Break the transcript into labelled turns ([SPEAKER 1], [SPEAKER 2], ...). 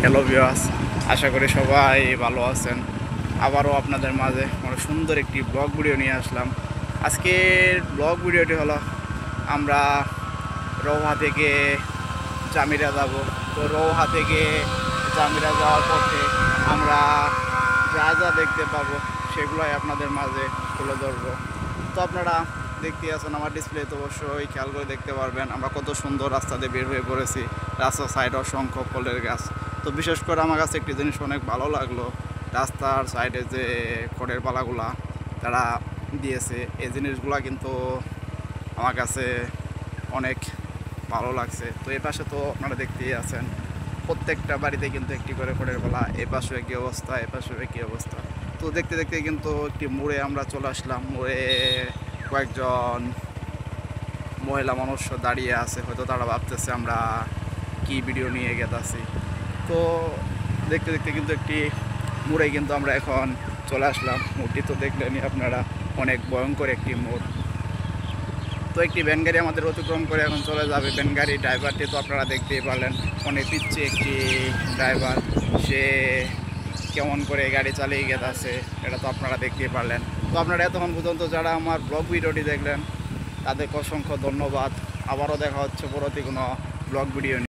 [SPEAKER 1] Hello viewers, আশা করি সবাই ভালো আছেন। আবারও আপনাদের মাঝে অনেক সুন্দর একটি ব্লগ ভিডিও নিয়ে আসলাম। আজকের ব্লগ ভিডিওটি হলো আমরা রৌহা থেকে জামিরা যাব। তো রৌহা থেকে জামিরা যাওয়ার পথে আমরা যা যা দেখতে পাবো সেগুলোই আপনাদের মাঝে তুলে ধরবো। তো আপনারা দেখতে আছেন আমার ডিসপ্লে, তো অবশ্যই খেয়াল করে দেখতে পারবেন আমরা কত সুন্দর রাস্তা দিয়ে বের হয়ে পড়েছি। রাস্তার সাইডে অসংখ্য ফলের গাছ। তো বিশেষ করে আমার কাছে একটি জিনিস অনেক ভালো লাগলো, রাস্তার সাইডে যে খড়ের পালাগুলা তারা দিয়েছে, এই জিনিসগুলা কিন্তু আমার কাছে অনেক ভালো লাগছে। তো এই পাশে তো আপনারা দেখতেই আছেন প্রত্যেকটা বাড়িতে কিন্তু একটি করে খড়ের পালা, এ পাশেও একই অবস্থা, এ পাশেও একই অবস্থা। তো দেখতে দেখতে কিন্তু একটি মোড়ে আমরা চলে আসলাম। মোড়ে কয়েকজন মহিলা মানুষ দাঁড়িয়ে আছে, হয়তো তারা ভাবতেছে আমরা কি ভিডিও নিয়ে গেতাছি। তো দেখতে দেখতে কিন্তু একটি মোড়ে কিন্তু আমরা এখন চলে আসলাম। মোড়টি তো দেখলেনই আপনারা, অনেক ভয়ঙ্কর একটি মোড়। তো একটি ভ্যান গাড়ি আমাদের অতিক্রম করে এখন চলে যাবে। ভ্যান গাড়ি ড্রাইভারটি তো আপনারা দেখতেই পারলেন, অনেক পিচ্ছে একটি ড্রাইভার, সে কেমন করে গাড়ি চালিয়ে গেছে এটা তো আপনারা দেখতেই পারলেন। তো আপনারা এতক্ষণ পর্যন্ত যারা আমার ব্লগ ভিডিওটি দেখলেন তাদেরকে অসংখ্য ধন্যবাদ। আবারও দেখা হচ্ছে পরবর্তী কোনো ব্লগ ভিডিও নিয়ে।